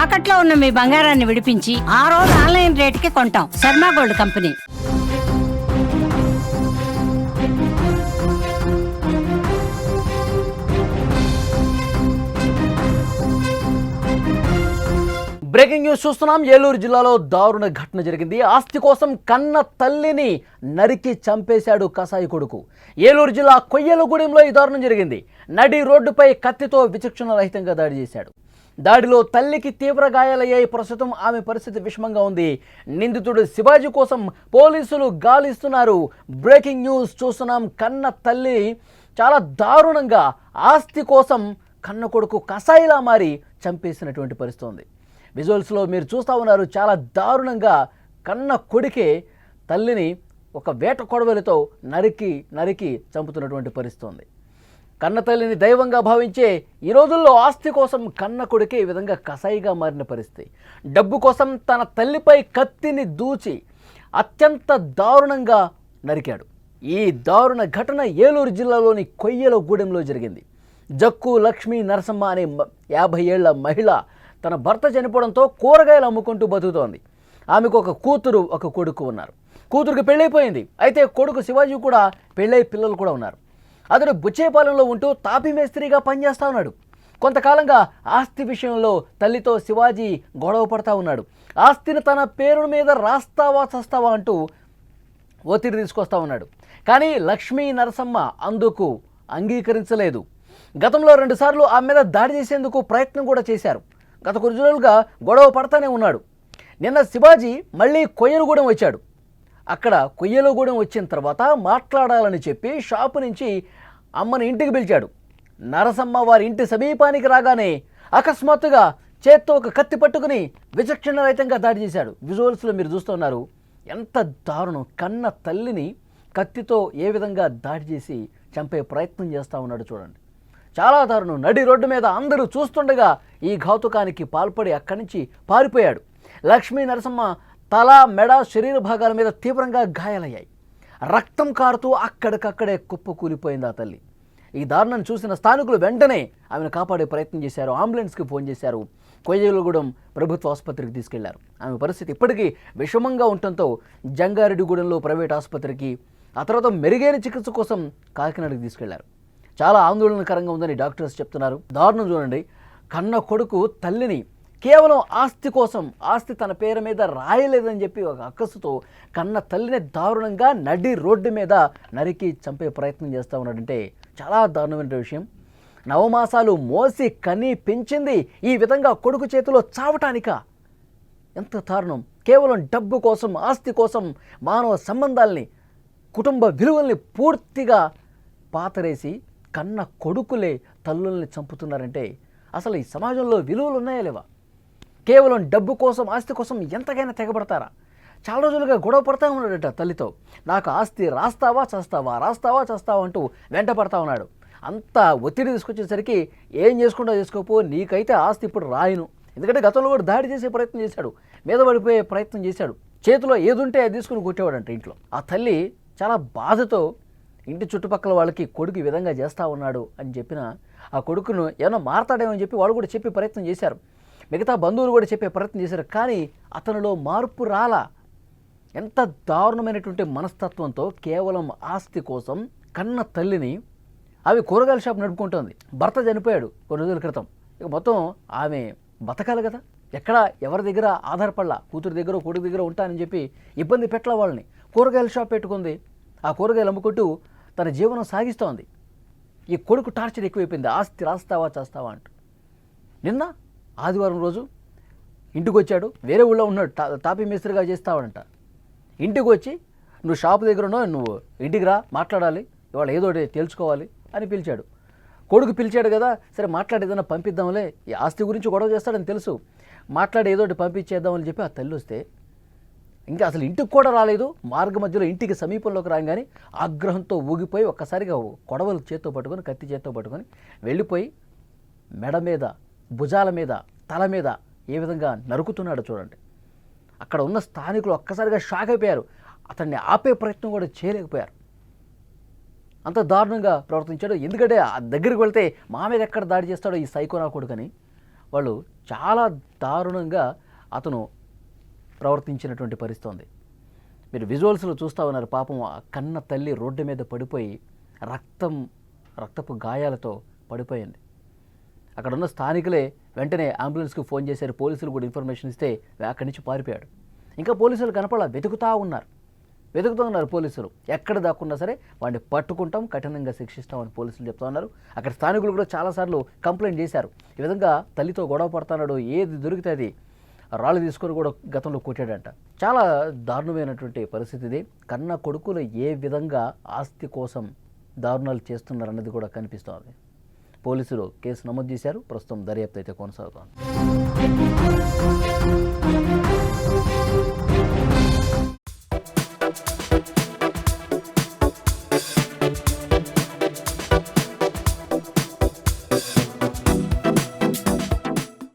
తాకట్లో ఉన్న మీ బంగారాన్ని విడిపించి ఆ రోజు ఆన్లైన్ రేటుకి కొంటాం. Sharma gold company. Breaking news చూస్తున్నాం. ఏలూరు జిల్లాలో దారుణ ఘటన జరిగింది. ఆస్తి కోసం కన్న తల్లిని నరికి చంపేశాడు కసాయి కొడుకు. ఏలూరు జిల్లా కొయ్యలగూడెంలో ఈ దారుణం జరిగింది. నడి రోడ్డుపై కత్తితో విచక్షణ రహితంగా దాడి చేశాడు. దాడిలో తల్లికి తీవ్ర గాయాలయ్యాయి. ప్రస్తుతం ఆమె పరిస్థితి విషమంగా ఉంది. నిందితుడు శివాజీ కోసం పోలీసులు గాలిస్తున్నారు. బ్రేకింగ్ న్యూస్ చూస్తున్నాం. కన్న తల్లి చాలా దారుణంగా ఆస్తి కోసం కన్న కొడుకు కసాయిలా మారి చంపేసినటువంటి పరిస్థితి ఉంది. విజువల్స్లో మీరు చూస్తూ ఉన్నారు. చాలా దారుణంగా కన్న కొడుకే తల్లిని ఒక వేట కొడవలితో నరికి చంపుతున్నటువంటి పరిస్థితి ఉంది. కన్న తల్లిని దైవంగా భావించే ఈ రోజుల్లో ఆస్తి కోసం కన్న కొడుకే ఈ విధంగా కసాయిగా మారిన పరిస్థితి. డబ్బు కోసం తన తల్లిపై కత్తిని దూచి అత్యంత దారుణంగా నరికాడు. ఈ దారుణ ఘటన ఏలూరు జిల్లాలోని కొయ్యలగూడెంలో జరిగింది. జక్కు లక్ష్మీ నరసమ్మ అనే 50 ఏళ్ల మహిళ తన భర్త చనిపోవడంతో కూరగాయలు అమ్ముకుంటూ బతుకుతోంది. ఆమెకు ఒక కూతురు ఒక కొడుకు ఉన్నారు. కూతురుకి పెళ్ళైపోయింది. అయితే కొడుకు శివాజీ కూడా పెళ్ళై పిల్లలు కూడా ఉన్నారు. అతడు బుచ్చేపాలెంలో ఉంటూ తాపీ మేస్త్రిగా పనిచేస్తూ ఉన్నాడు. కొంతకాలంగా ఆస్తి విషయంలో తల్లితో శివాజీ గొడవ పడతా ఉన్నాడు. ఆస్తిని తన పేరు మీద రాస్తావా చస్తావా అంటూ ఒత్తిడి తీసుకొస్తా ఉన్నాడు. కానీ లక్ష్మీ నరసమ్మ అందుకు అంగీకరించలేదు. గతంలో 2 సార్లు ఆమె మీద దాడి చేసేందుకు ప్రయత్నం కూడా చేశారు. గత కొన్ని రోజులుగా గొడవ పడతానే ఉన్నాడు. నిన్న శివాజీ మళ్ళీ కొయ్యలగూడెం వచ్చాడు. అక్కడ కొయ్యలగూడెం వచ్చిన తర్వాత మాట్లాడాలని చెప్పి షాపు నుంచి అమ్మని ఇంటికి పిలిచాడు. నరసమ్మ వారి ఇంటి సమీపానికి రాగానే అకస్మాత్తుగా చేత్తో ఒక కత్తి పట్టుకుని విచక్షణ రహితంగా దాడి చేశాడు. విజువల్స్లో మీరు చూస్తున్నారు. ఎంత దారుణం. కన్న తల్లిని కత్తితో ఏ విధంగా దాడి చేసి చంపే ప్రయత్నం చేస్తూ ఉన్నాడు చూడండి. చాలా దారుణం. నడి రోడ్డు మీద అందరూ చూస్తుండగా ఈ ఘాతుకానికి పాల్పడి అక్కడి నుంచి పారిపోయాడు. లక్ష్మీ నరసమ్మ తల, మెడ, శరీర భాగాల మీద తీవ్రంగా గాయాలయ్యాయి. రక్తం కారుతూ అక్కడికక్కడే కుప్పకూలిపోయింది ఆ తల్లి. ఈ దారుణాన్ని చూసిన స్థానికులు వెంటనే ఆమెను కాపాడే ప్రయత్నం చేశారు. అంబులెన్స్కి ఫోన్ చేశారు. కొయ్యలగూడెం ప్రభుత్వ ఆసుపత్రికి తీసుకెళ్లారు. ఆమె పరిస్థితి ఇప్పటికీ విషమంగా ఉండటంతో జంగారెడ్డిగూడెంలో ప్రైవేట్ ఆసుపత్రికి, ఆ తర్వాత మెరుగైన చికిత్స కోసం కాకినాడకి తీసుకెళ్లారు. చాలా ఆందోళనకరంగా ఉందని డాక్టర్స్ చెప్తున్నారు. దారుణం చూడండి. కన్న కొడుకు తల్లిని కేవలం ఆస్తి కోసం, ఆస్తి తన పేరు మీద రాయలేదని చెప్పి ఒక అక్కసుతో కన్న తల్లిని దారుణంగా నడి రోడ్డు మీద నరికి చంపే ప్రయత్నం చేస్తూ ఉన్నాడంటే చాలా దారుణమైన విషయం. నవమాసాలు మోసి కని పెంచింది ఈ విధంగా కొడుకు చేతిలో చావటానికా? ఎంత దారుణం. కేవలం డబ్బు కోసం, ఆస్తి కోసం మానవ సంబంధాల్ని, కుటుంబ విలువల్ని పూర్తిగా పాతరేసి కన్న కొడుకులే తల్లుల్ని చంపుతున్నారంటే అసలు ఈ సమాజంలో విలువలు ఉన్నాయా లేవా? కేవలం డబ్బు కోసం, ఆస్తి కోసం ఎంతకైనా తెగబడతారా? చాలా రోజులుగా గొడవ పడతా ఉన్నాడట తల్లితో. నాకు ఆస్తి రాస్తావా చస్తావా, రాస్తావా చస్తావా అంటూ వెంట పడతా ఉన్నాడు. అంత ఒత్తిడి తీసుకొచ్చేసరికి ఏం చేసుకుంటా చేసుకోపో, నీకైతే ఆస్తి ఇప్పుడు రాయను. ఎందుకంటే గతంలో కూడా దాడి చేసే ప్రయత్నం చేశాడు, మీద పడిపోయే ప్రయత్నం చేశాడు. చేతిలో ఏదుంటే అది తీసుకుని కొట్టేవాడంట ఇంట్లో. ఆ తల్లి చాలా బాధతో ఇంటి చుట్టుపక్కల వాళ్ళకి కొడుకు ఈ విధంగా చేస్తూ ఉన్నాడు అని చెప్పిన ఆ కొడుకును ఏమన్నా మారతాడేమో అని చెప్పి వాళ్ళు కూడా చెప్పే ప్రయత్నం చేశారు. మిగతా బంధువులు కూడా చెప్పే ప్రయత్నం చేశారు. కానీ అతనిలో మార్పు రాలా. ఎంత దారుణమైనటువంటి మనస్తత్వంతో కేవలం ఆస్తి కోసం కన్న తల్లిని, ఆమె కూరగాయల షాప్ నడుపుకుంటోంది. భర్త చనిపోయాడు కొన్ని రోజుల క్రితం. ఇక మొత్తం ఆమె బతకాలి కదా. ఎక్కడ ఎవరి దగ్గర ఆధారపడలా. కూతురు దగ్గర, కొడుకు దగ్గర ఉంటానని చెప్పి ఇబ్బంది పెట్టల వాళ్ళని. కూరగాయల షాప్ పెట్టుకుంది. ఆ కూరగాయలు అమ్ముకుంటూ తన జీవనం సాగిస్తోంది. ఈ కొడుకు టార్చర్ ఎక్కువైపోయింది. ఆస్తి రాస్తావా చేస్తావా అంటూ. నిన్న ఆదివారం రోజు ఇంటికి వచ్చాడు. వేరే ఊళ్ళో ఉన్నాడు, తాపీ మేస్త్రిగా చేస్తావాడంట. ఇంటికి వచ్చి నువ్వు షాపు దగ్గర ఉన్నావు, నువ్వు ఇంటికి రా, మాట్లాడాలి, ఇవాళ ఏదో తేల్చుకోవాలి అని పిలిచాడు. కొడుకు పిలిచాడు కదా, సరే మాట్లాడి ఏదైనా పంపిద్దాంలే, ఈ ఆస్తి గురించి గొడవ చేస్తాడని తెలుసు, మాట్లాడి ఏదో పంపించేద్దామని చెప్పి ఆ తల్లి వస్తే ఇంకా అసలు ఇంటికి కూడా రాలేదు. మార్గ మధ్యలో ఇంటికి సమీపంలోకి రాగానే ఆగ్రహంతో ఊగిపోయి ఒక్కసారిగా కొడవలు చేత్తో పట్టుకొని, కత్తి చేత్తో పట్టుకొని వెళ్ళిపోయి మెడ మీద, భుజాల మీద, తల మీద ఏ విధంగా నరుకుతున్నాడో చూడండి. అక్కడ ఉన్న స్థానికులు ఒక్కసారిగా షాక్ అయిపోయారు. అతన్ని ఆపే ప్రయత్నం కూడా చేయలేకపోయారు. అంత దారుణంగా ప్రవర్తించాడు. ఎందుకంటే ఆ దగ్గరికి వెళ్తే మా మీద ఎక్కడ దాడి చేస్తాడో ఈ సైకోనా కొడుకని వాళ్ళు చాలా దారుణంగా అతను ప్రవర్తించినటువంటి పరిస్థితి ఉంది. మీరు విజువల్స్లో చూస్తూ ఉన్నారు. పాపం ఆ కన్న తల్లి రోడ్డు మీద పడిపోయి రక్తపు గాయాలతో పడిపోయింది. అక్కడ ఉన్న స్థానికులే వెంటనే అంబులెన్స్కి ఫోన్ చేశారు. పోలీసులు కూడా ఇన్ఫర్మేషన్ ఇస్తే అక్కడి నుంచి పారిపోయాడు. ఇంకా పోలీసులు కనపడాల, వెతుకుతూ ఉన్నారు పోలీసులు. ఎక్కడ దాక్కున్నా సరే వాడిని పట్టుకుంటాం, కఠినంగా శిక్షిస్తామని పోలీసులు చెప్తా ఉన్నారు. అక్కడ స్థానికులు కూడా చాలాసార్లు కంప్లైంట్ చేశారు. ఈ విధంగా తల్లితో గొడవ పడుతున్నాడు, ఏది దొరికితే అది రాళ్ళు తీసుకొని కూడా గతంలో కొట్టాడంట. చాలా దారుణమైనటువంటి పరిస్థితి ఇది. కన్న కొడుకులు ఏ విధంగా ఆస్తి కోసం దారుణాలు చేస్తున్నారన్నది కూడా కనిపిస్తోంది. పోలీసులు కేసు నమోదు చేశారు. ప్రస్తుతం దర్యాప్తు అయితే కొనసాగుతోంది.